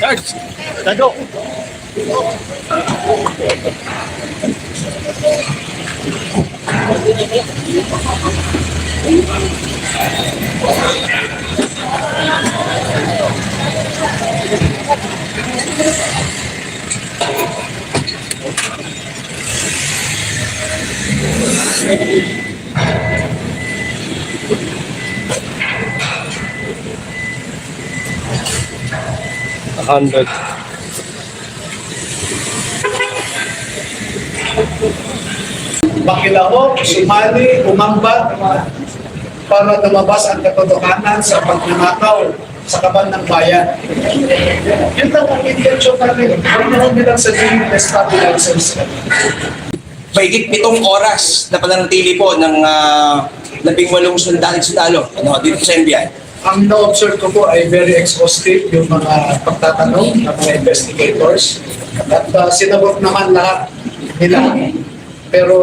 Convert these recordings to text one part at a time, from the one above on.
Guards, tago. $100. Makilahok, sumali, umambat para lumabas ang katotohanan sa pagnanakaw sa kaban ng bayan. Yun lang ang intensyon namin. Ano bilang sa Giving Stabilizers. Mahigit 7 oras na pananatili po ng 18 sundalo dito sa NBI. Ang na-observe ko po ay very exhaustive yung mga pagtatanong ng mga investigators. At sinagot naman lahat nila. Pero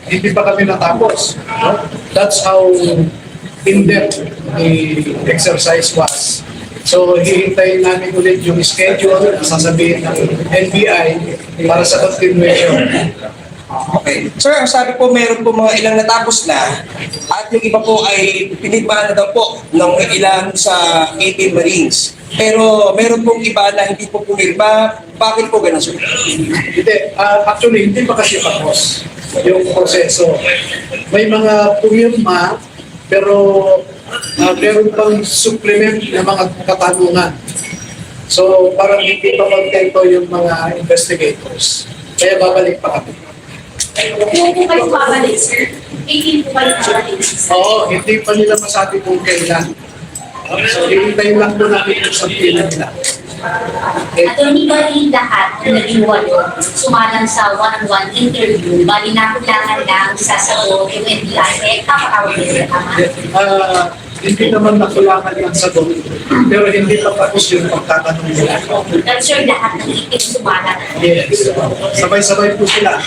hindi pa kami natapos. No? That's how in-depth the exercise was. So, hihintayin namin ulit yung schedule na sasabihin ng NBI para sa continuation. Okay. Sir, ang sabi po meron po mga ilang natapos na at yung iba po ay pinirmahan na daw po ng ilan sa 18 Marines. Pero meron pong iba na hindi po pumirma. Bakit po ganun, sir? Hindi, actually, hindi pa kasi tapos yung proseso. May mga pumirma, pero meron pang supplement na mga katanungan. So, parang hindi pa magtento yung mga investigators. Kaya babalik pa kami. Kung po kayo babalik, sir, 18 po kayo babalik. Oo, hindi pa nila masabi kung kailan. So, hihintayin lang po namin yung sabihin nila. At hindi bali lahat ng naging walo sumalang sa one-on-one interview, bali na kailangan lang sasagot yung NBI, kapatawag nila tama. Hindi naman nakulangan yung sagot, pero hindi pa tapos yung pagtatanong nila. That's sure lahat ng itin sumalang. Yes. Sabay-sabay po sila.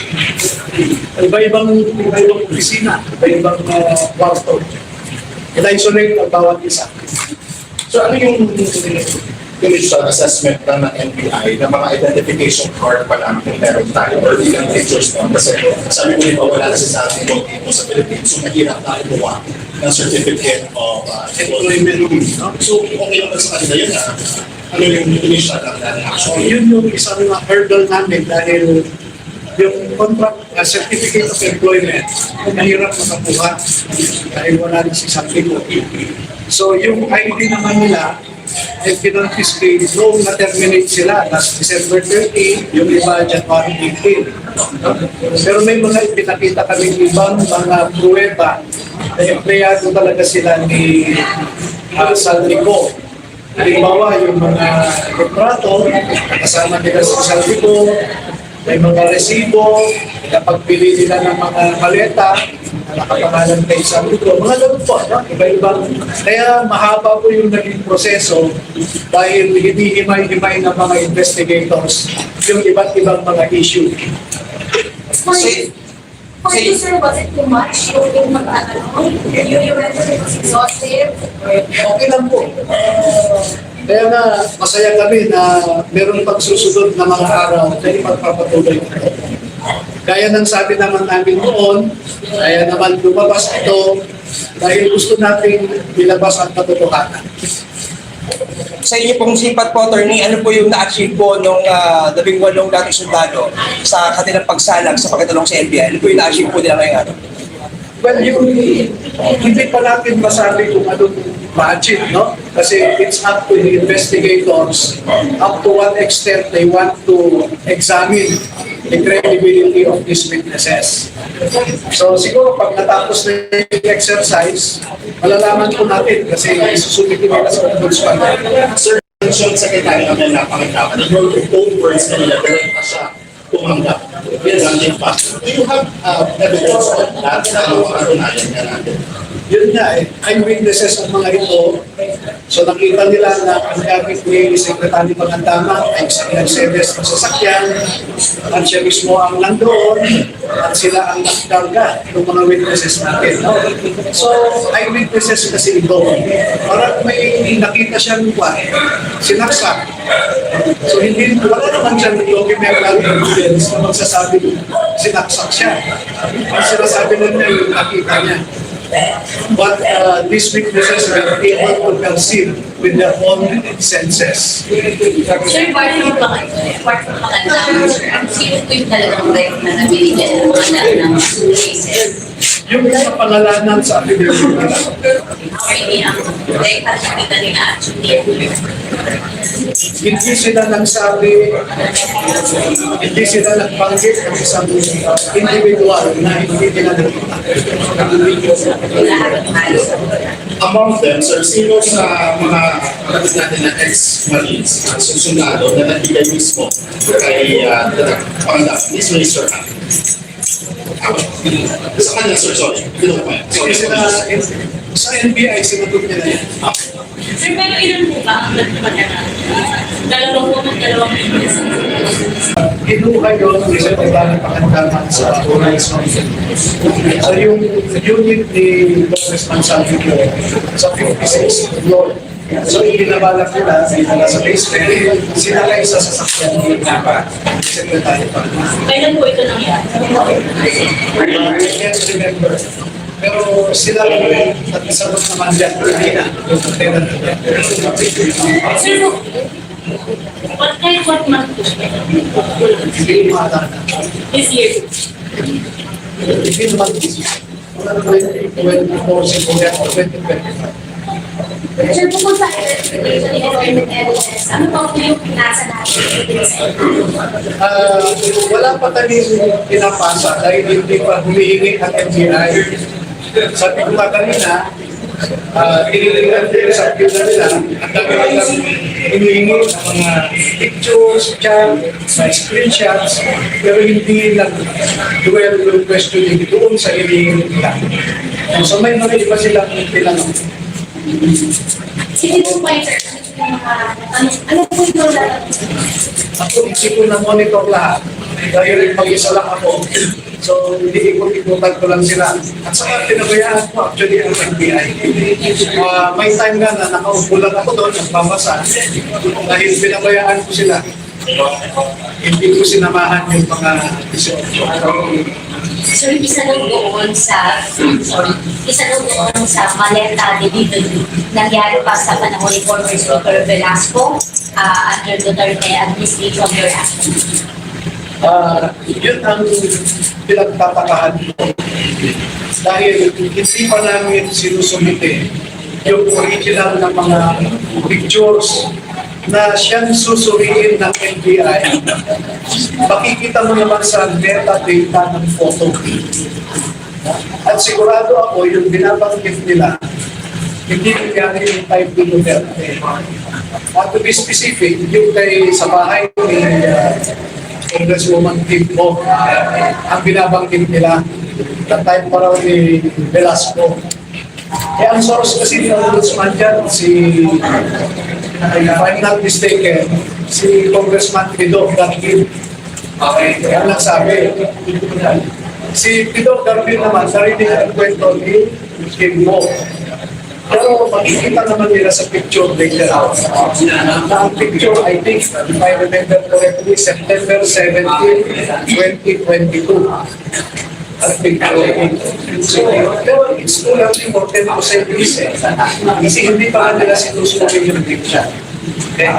Iba-ibang opisina, iba-ibang kwarto. I-isolate ang bawat isa. So ano yung initial assessment ng NBI na mga identification card pa lang kung meron tayo or ilang pictures mo? Kasi sabi mo rin wala kasi sa ating dito sa Philippines, so mahirap tayo gumawa ng certificate of employment. So okay lang ba sa kanila yun na ano yung initial na action? Yun yung isang hurdle namin dahil yung contract, certificate of employment, mahirap makakuha dahil wala rin si Santiago. So yung ID naman nila, ay pinag-fiscate noong na-terminate sila last December 30, yung iba January 18. Pero may mga ipinakita kami ibang mga pruweba na empleyado talaga sila ni Saldico. Halimbawa, yung mga kontrato, kasama nila si Saldico, may mga resibo, napagbili nila ng mga paleta, nakapangalan kay Saldico, mga ganun po, no? Iba-ibang. Kaya mahaba po yung naging proseso dahil hinihimay-himay ng mga investigators yung iba't ibang mga issue. For you, sir, was it too much? Yung you mentioned it was exhaustive? Okay lang po. Kaya nga, masaya kami na meron pagsusunod na mga araw na ipagpapatuloy ito. Gaya ng sabi naman namin noon, kaya naman lumabas ito dahil gusto nating ilabas ang katotohanan. Sa inyo pong sipat po, attorney, ano po yung na-achieve po nung 18 dating sundalo sa kanilang pagsalang sa pagkatulong sa NBI? Ano po yung na-achieve po nila ngayong araw? Well, hindi pa natin masabi kung anong ma-achieve, no? Kasi it's up to the investigators up to what extent they want to examine the credibility of these witnesses. So siguro pag natapos na yung exercise, malalaman po natin kasi isusumitin nila sa ombudsman. Sir, mention sa kanya namin napakita ka na your own words kanila, pero pa siya tumanggap. Yan ang imposter. Do you have evidence of that na katunayan nga natin? Yun nga eh, eyewitnesses ang mga ito. So nakita nila na ang gamit ni Secretary Pagandama ay sa Mercedes na sasakyan at siya mismo ang nandoon at sila ang nagkarga ng mga witnesses natin. No? So eyewitnesses kasi ito. Parang may nakita siyang sinaksak. So hindi, wala naman siyang documental evidence na magsasabi sinaksak siya. Ang sinasabi lang niya yung nakita niya. But these witnesses were able to perceive with their own senses. Sir, part from Pagandama, sir, sino po yung talagang right na nabibigyan ng mga ng cases? Yung sa pangalanan sa affidavit nila, Hindi ang direct at nakita nila actually. hindi sila nagsabi, hindi sila nagbanggit ng isang individual na hindi nila nakita. Among them, sir, sino sa mga kapatid natin na ex-Marines at susunado na nabigay mismo kay Pangandam, mismo ni Sir Han? Sa kanya, sir, sorry. Hindi sila, sa NBI, sinagot nila yan. Sir, pero ilan po ba ang nagpapagana? Dalawang witness. Kinuha yun ni Secretary Pagandama sa Horizon. So yung unit ni Congressman Salvador sa 56th floor. So ibinabalak nila, sa basement, sila kayo sa sasakyan ni Secretary Pagandama. Kailan po ito nangyari? I can't remember. Pero sila at sagot naman dyan, hindi na. Sir, what month po siya? Hindi maalala. This year. Hindi naman busy. 2024 siguro yan, o 2025. Sir, bukod sa identification ni government evidence, ano pa po yung nasa natin sa Wala pa kami pinapasa dahil hindi pa humihingi ang NBI. Sabi ko nga kanina, tinitingnan ko sa computer nila, ang dami nilang hinihingi ng mga pictures, chat, screenshots, pero hindi lang duel yung questioning doon sa hinihingi nila. So may mga iba silang tinanong. Sige po pa, sir. Ano po yung Ako, hindi ko na-monitor lahat. Dahil mag-isa lang ako. So, hindi ikot-ikutan ko lang sila. At saka, pinabayaan ko actually ang NBI. May time nga na nakaupo lang ako doon, nagbabasa. Dahil pinabayaan ko sila. Hindi ko sinamahan yung mga episode. Sir, isa lang doon sa maleta delivery nangyari pa sa panahon ni former Speaker Velasco under Duterte administration your action. Yun ang pinagtatakahan ko. Dahil hindi pa namin sinusumite yung original na mga pictures na siyang susuriin ng NBI. Makikita mo naman sa metadata ng photo. At sigurado ako yung binabanggit nila, hindi nangyari yung type ni Duterte. At to be specific, yung kay sa bahay ni Congresswoman Kim Mo, ang binabanggit nila, na type pa raw ni Velasco. Eh, ang source kasi ng ombudsman dyan, if I'm not mistaken, si Congressman Pido Garvin. Okay, kaya nagsabi. Si Pido Garvin naman, sarili ang kwento ni Kim Mo. Pero makikita naman nila sa picture later. Na ang picture, I think, if I remember correctly, September 17, 2022. At picture. So, pero it's too important to say this. Kasi hindi pa nila sinusunod yung picture. Okay.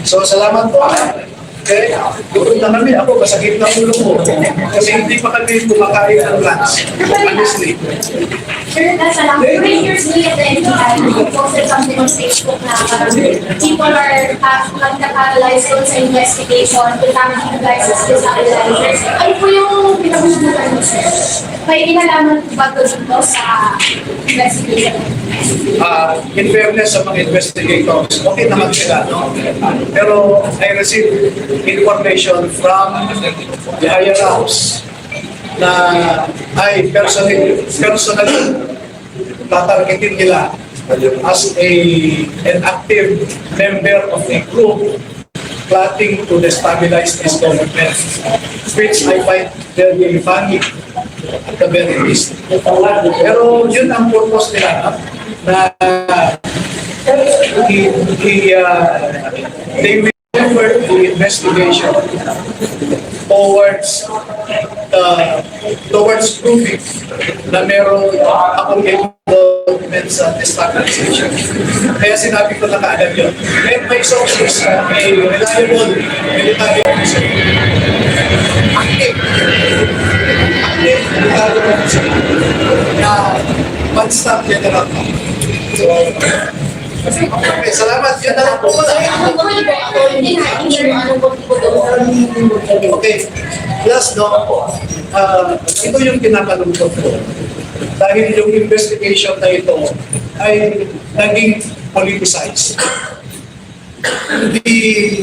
So, salamat po. Okay, doon na kami. Ako, masakit na ulo ko. Kasi hindi pa kami kumakain ng lunch. Honestly. Sir, nasa lang, previously at the NBI, you posted something on Facebook na people are nagka-paralyzed doon sa investigation, kung tama yung guys sa analyzers. Ano po yung pinag-usapan niyo, sir? May inalaman po ba doon sa investigation? In fairness sa mga investigators, okay naman sila, no? Pero I received information from the higher house na ay personally tatargetin nila as an active member of a group plotting to destabilize this government, which I find very funny at the very least. Pero yun ang purpose nila, na they will divert the investigation towards proving na merong akong involvement sa destabilization. Kaya sinabi ko na kaagad yun. May sources na may reliable military officer. Active military officer na one-stop general. So, okay, salamat. Yun na lang po. Okay. Plus, no, ito yung kinakalungkot ko. Dahil yung investigation na ito ay naging politicized.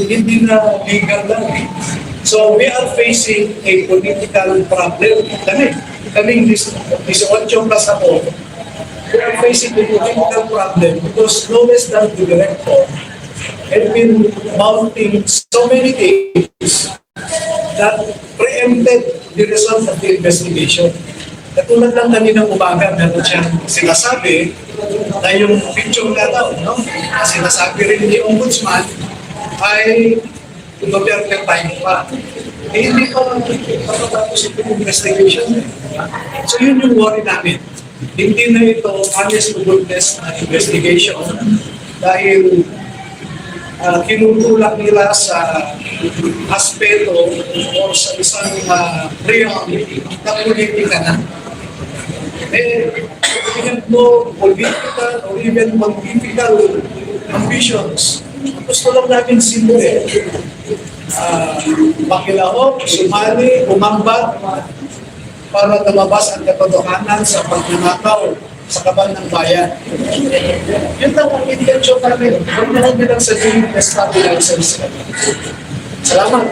Hindi na legal lang. So, we are facing a political problem. Kaming 18 plus ako, we are facing a political problem because no less than the director have been mounting so many things that preempted the result of the investigation. Katulad lang kaninang umaga, meron siyang sinasabi na yung picture na daw, no? Sinasabi rin ni Ombudsman ay Duterte time pa. Hindi pa matatapos itong investigation. So yun yung worry namin. Hindi na ito honest to goodness na investigation dahil kinutulak nila sa aspeto o sa isang realm na politika na. Tingnan mo, political or even political ambitions. Gusto lang namin simple. Makilahok, sumali, umambat, para lumabas ang katotohanan sa pagnanakaw sa kaban ng bayan. Yun lang ang intensyon namin. Huwag na lang bilang sa destabilizers. Salamat.